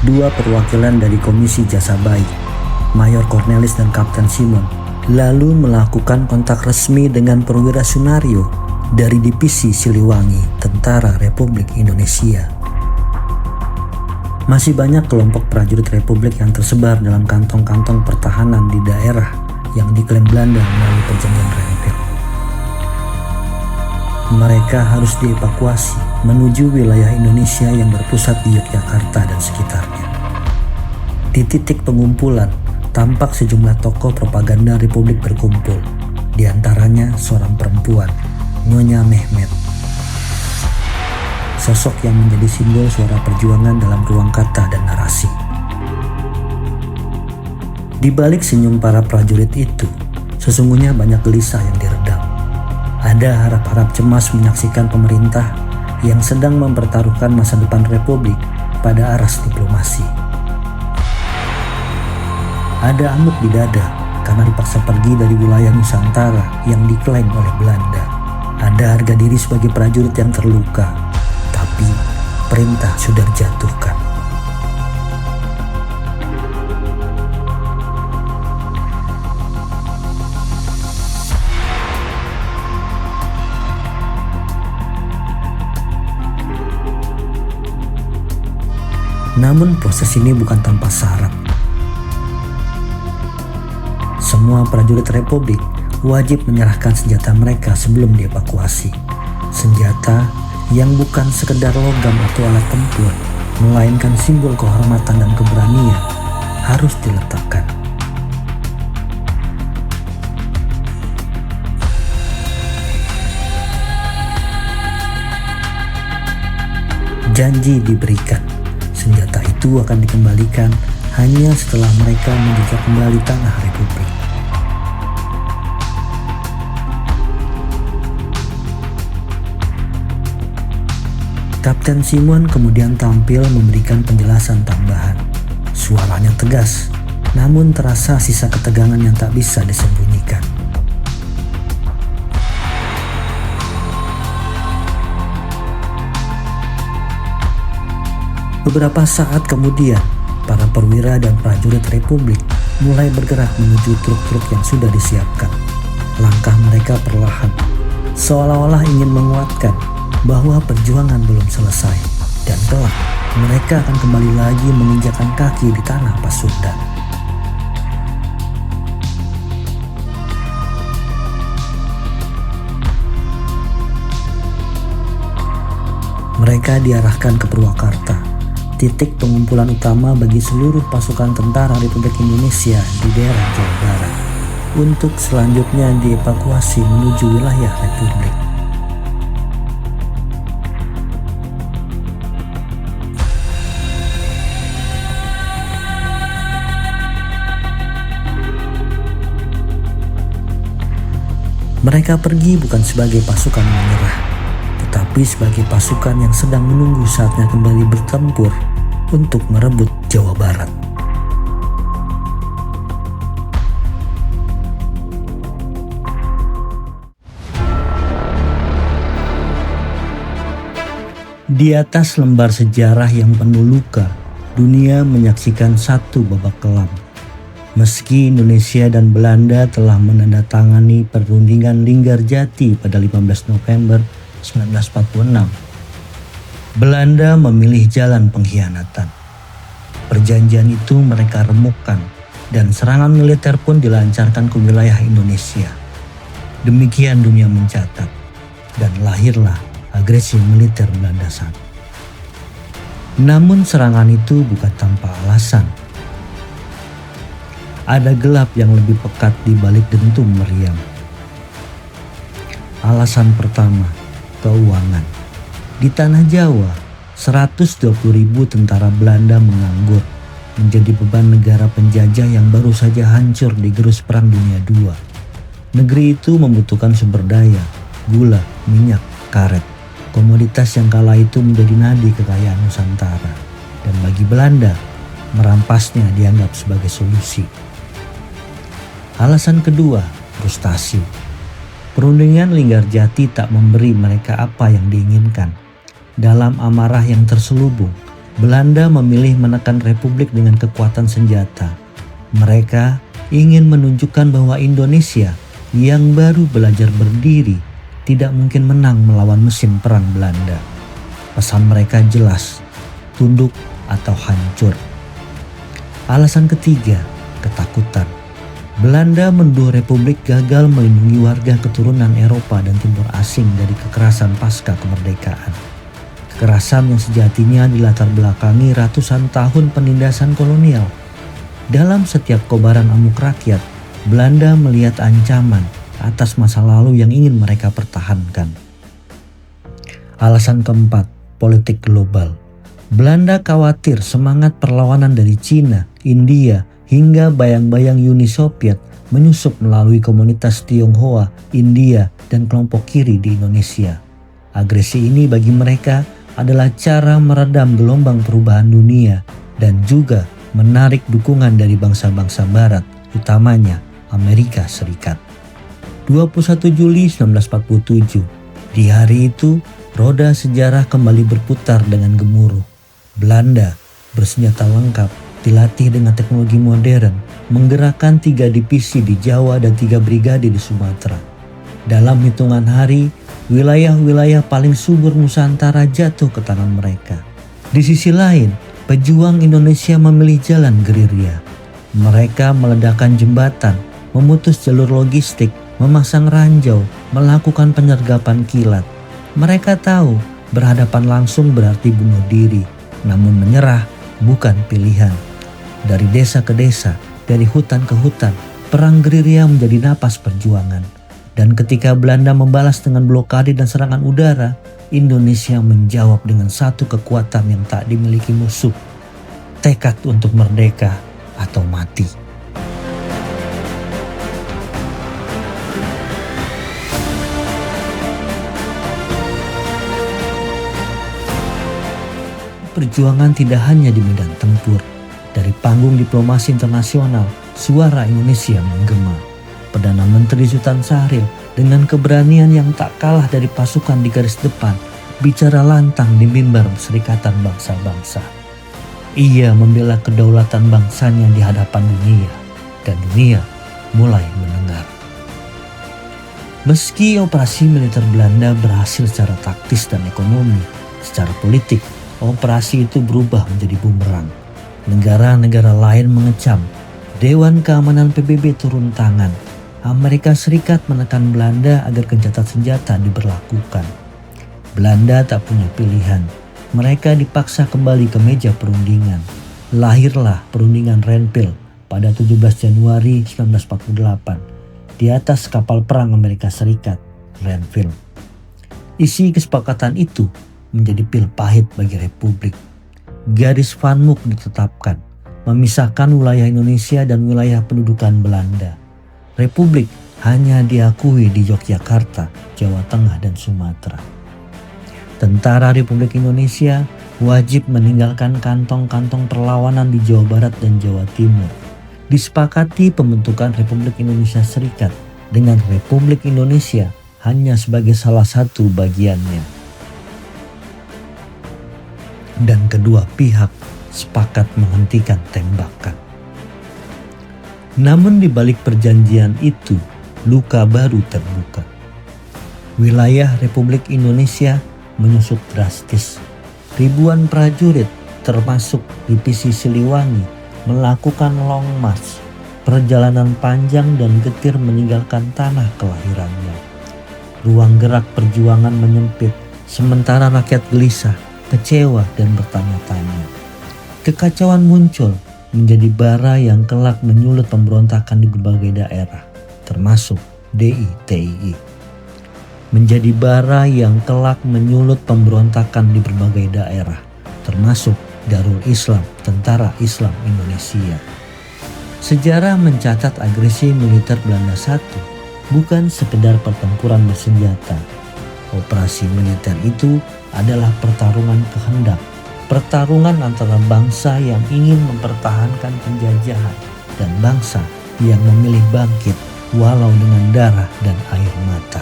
Dua perwakilan dari Komisi Jasa Baik, Mayor Cornelis dan Kapten Simon, lalu melakukan kontak resmi dengan perwira Sunario dari Divisi Siliwangi, Tentara Republik Indonesia. Masih banyak kelompok prajurit Republik yang tersebar dalam kantong-kantong pertahanan di daerah yang diklaim Belanda melalui perjanjian Renville. Mereka harus dievakuasi menuju wilayah Indonesia yang berpusat di Yogyakarta dan sekitarnya. Di titik pengumpulan, tampak sejumlah tokoh propaganda Republik berkumpul, di antaranya seorang perempuan, Nyonya Mehmet. Sosok yang menjadi simbol suara perjuangan dalam ruang kata dan narasi. Di balik senyum para prajurit itu, sesungguhnya banyak gelisah yang diredam. Ada harap-harap cemas menyaksikan pemerintah yang sedang mempertaruhkan masa depan Republik pada aras diplomasi. Ada amuk di dada karena dipaksa pergi dari wilayah Nusantara yang diklaim oleh Belanda. Ada harga diri sebagai prajurit yang terluka, tapi perintah sudah dijatuhkan. Namun proses ini bukan tanpa syarat. Semua prajurit Republik wajib menyerahkan senjata mereka sebelum dievakuasi. Senjata yang bukan sekedar logam atau alat tempur, melainkan simbol kehormatan dan keberanian harus diletakkan. Janji diberikan, senjata itu akan dikembalikan hanya setelah mereka menjajah kembali tanah Republik. Kapten Simon kemudian tampil memberikan penjelasan tambahan. Suaranya tegas, namun terasa sisa ketegangan yang tak bisa disembunyikan. Beberapa saat kemudian, para perwira dan prajurit Republik mulai bergerak menuju truk-truk yang sudah disiapkan. Langkah mereka perlahan, seolah-olah ingin menguatkan bahwa perjuangan belum selesai dan kelak mereka akan kembali lagi menginjakan kaki di tanah Pasundan. Mereka diarahkan ke Purwakarta, titik pengumpulan utama bagi seluruh pasukan tentara Republik Indonesia di daerah Jawa Barat, untuk selanjutnya dievakuasi menuju wilayah Republik. Mereka pergi bukan sebagai pasukan menyerah, tetapi sebagai pasukan yang sedang menunggu saatnya kembali bertempur untuk merebut Jawa Barat. Di atas lembar sejarah yang penuh luka, dunia menyaksikan satu babak kelam. Meski Indonesia dan Belanda telah menandatangani perundingan Linggarjati pada 15 November 1946, Belanda memilih jalan pengkhianatan. Perjanjian itu mereka remukkan dan serangan militer pun dilancarkan ke wilayah Indonesia. Demikian dunia mencatat, dan lahirlah agresi militer Belanda saat. Namun serangan itu bukan tanpa alasan. Ada gelap yang lebih pekat di balik dentum meriam. Alasan pertama, keuangan. Di tanah Jawa, 120.000 tentara Belanda menganggur, menjadi beban negara penjajah yang baru saja hancur digerus Perang Dunia II. Negeri itu membutuhkan sumber daya, gula, minyak, karet, komoditas yang kala itu menjadi nadi kekayaan Nusantara. Dan bagi Belanda, merampasnya dianggap sebagai solusi. Alasan kedua, frustasi. Perundingan Linggarjati tak memberi mereka apa yang diinginkan. Dalam amarah yang terselubung, Belanda memilih menekan Republik dengan kekuatan senjata. Mereka ingin menunjukkan bahwa Indonesia yang baru belajar berdiri tidak mungkin menang melawan mesin perang Belanda. Pesan mereka jelas, tunduk atau hancur. Alasan ketiga, ketakutan. Belanda menuduh Republik gagal melindungi warga keturunan Eropa dan Timur Asing dari kekerasan pasca kemerdekaan. Kekerasan yang sejatinya dilatar belakangi ratusan tahun penindasan kolonial. Dalam setiap kobaran amuk rakyat, Belanda melihat ancaman atas masa lalu yang ingin mereka pertahankan. Alasan keempat, politik global. Belanda khawatir semangat perlawanan dari Cina, India, hingga bayang-bayang Uni Soviet menyusup melalui komunitas Tionghoa, India, dan kelompok kiri di Indonesia. Agresi ini bagi mereka adalah cara meredam gelombang perubahan dunia dan juga menarik dukungan dari bangsa-bangsa barat, utamanya Amerika Serikat. 21 Juli 1947, di hari itu roda sejarah kembali berputar dengan gemuruh. Belanda bersenjata lengkap, dilatih dengan teknologi modern, menggerakkan 3 divisi di Jawa dan 3 brigade di Sumatera. Dalam hitungan hari, wilayah-wilayah paling subur Nusantara jatuh ke tangan mereka. Di sisi lain, pejuang Indonesia memilih jalan gerilya. Mereka meledakkan jembatan, memutus jalur logistik, memasang ranjau, melakukan penyergapan kilat. Mereka tahu berhadapan langsung berarti bunuh diri, namun menyerah bukan pilihan. Dari desa ke desa, dari hutan ke hutan, perang gerilya menjadi napas perjuangan. Dan ketika Belanda membalas dengan blokade dan serangan udara, Indonesia menjawab dengan satu kekuatan yang tak dimiliki musuh. Tekad untuk merdeka atau mati. Perjuangan tidak hanya di medan tempur. Dari panggung diplomasi internasional, suara Indonesia menggema. Perdana Menteri Sultan Syahrir dengan keberanian yang tak kalah dari pasukan di garis depan bicara lantang di mimbar Perserikatan Bangsa-Bangsa. Ia membela kedaulatan bangsanya di hadapan dunia dan dunia mulai mendengar. Meski operasi militer Belanda berhasil secara taktis dan ekonomi, secara politik operasi itu berubah menjadi bumerang. Negara-negara lain mengecam, Dewan Keamanan PBB turun tangan. Amerika Serikat menekan Belanda agar gencatan senjata diberlakukan. Belanda tak punya pilihan. Mereka dipaksa kembali ke meja perundingan. Lahirlah perundingan Renville pada 17 Januari 1948 di atas kapal perang Amerika Serikat, Renville. Isi kesepakatan itu menjadi pil pahit bagi Republik. Garis Van Mook ditetapkan, memisahkan wilayah Indonesia dan wilayah pendudukan Belanda. Republik hanya diakui di Yogyakarta, Jawa Tengah, dan Sumatera. Tentara Republik Indonesia wajib meninggalkan kantong-kantong perlawanan di Jawa Barat dan Jawa Timur. Disepakati pembentukan Republik Indonesia Serikat dengan Republik Indonesia hanya sebagai salah satu bagiannya. Dan kedua pihak sepakat menghentikan tembakan. Namun di balik perjanjian itu, luka baru terbuka. Wilayah Republik Indonesia menyusut drastis. Ribuan prajurit, termasuk divisi Siliwangi, melakukan long march, perjalanan panjang dan getir meninggalkan tanah kelahirannya. Ruang gerak perjuangan menyempit, sementara rakyat gelisah, kecewa, dan bertanya-tanya. Kekacauan muncul menjadi bara yang kelak menyulut pemberontakan di berbagai daerah, termasuk DITII. Menjadi bara yang kelak menyulut pemberontakan di berbagai daerah, termasuk Darul Islam, Tentara Islam Indonesia. Sejarah mencatat agresi militer Belanda I bukan sekedar pertempuran bersenjata. Operasi militer itu adalah pertarungan kehendak. Pertarungan antara bangsa yang ingin mempertahankan penjajahan dan bangsa yang memilih bangkit walau dengan darah dan air mata.